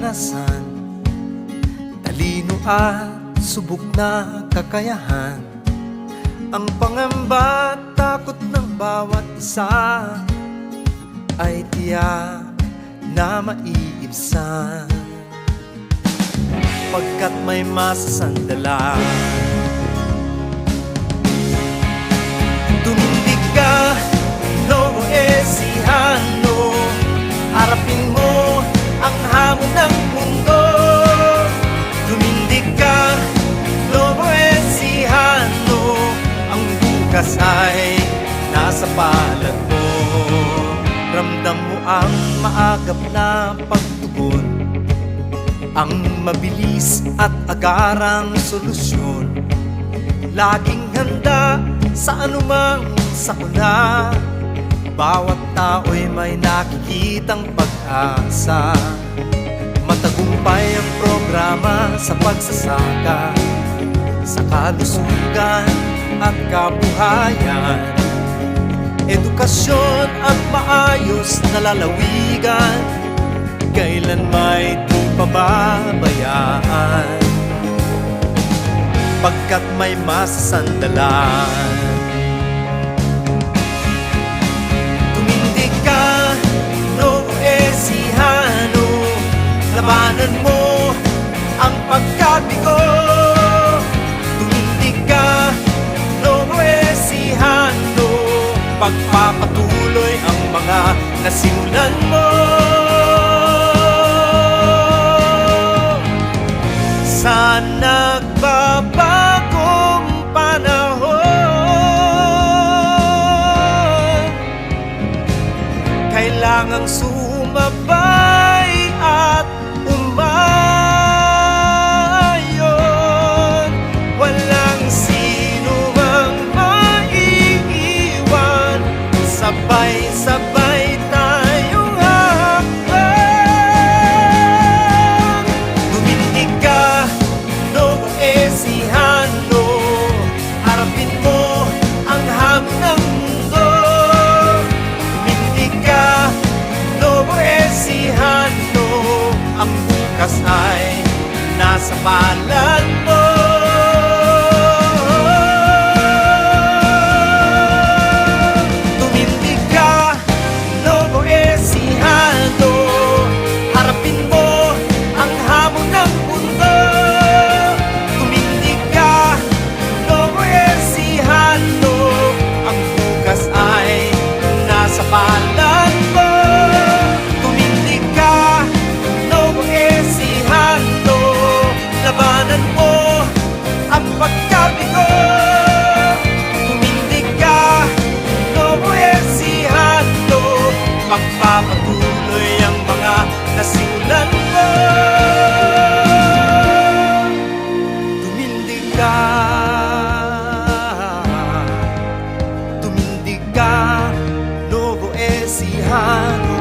karanasan, talino at subok na kakayahan. Ang pangamba at takot ng bawat isa ay tiyak na maiibsan, pagkat may masasandalan. Tumindig ka, Novo Ecijano, harapin mo ang hamon ng mundo. Tumindig ka, Novo Ecijano, ang bukas ay nasa palad mo. Ramdam mo ang maagap na pagtugon, ang mabilis at agarang solusyon. Laging handa sa anumang sakuna, bawat tao'y may nakikitang pag-asa. Matagumpay ang programa sa pagsasaka, sa kalusugan at kabuhayan. Edukasyon at maayos na lalawigan, kailan may di pababayaan, pagkat may masasandalan. Tumindig ka, Novo Ecijano, labanan mo ang pagkabigo. Tumindig ka, Novo Ecijano, pagpapatuloy ang mga nasimulan mo. Sa nagbabagong panahon, kailangang sumabay at umayon. Walang sino mang maiiwan, sabay-sabay tayong hakbang. Tumindig ka, Novo Ecijano, harapin mo ang hamon ng mundo. Tumindig ka, Novo Ecijano, ang bukas ay nasa palad mo. Tumindig ka, Novo Ecijano, harapin mo ang hamon ng mundo. Tumindig ka, Novo Ecijano, ang bukas ay nasa palad mo. Tumindig ka, Novo Ecijano, labanan mo ang pagkabigo. Tumindig ka, Novo Ecijano, pagpapatuloy ang mga nasimulan mo. Tumindig ka, tumindig ka, Novo Ecijano.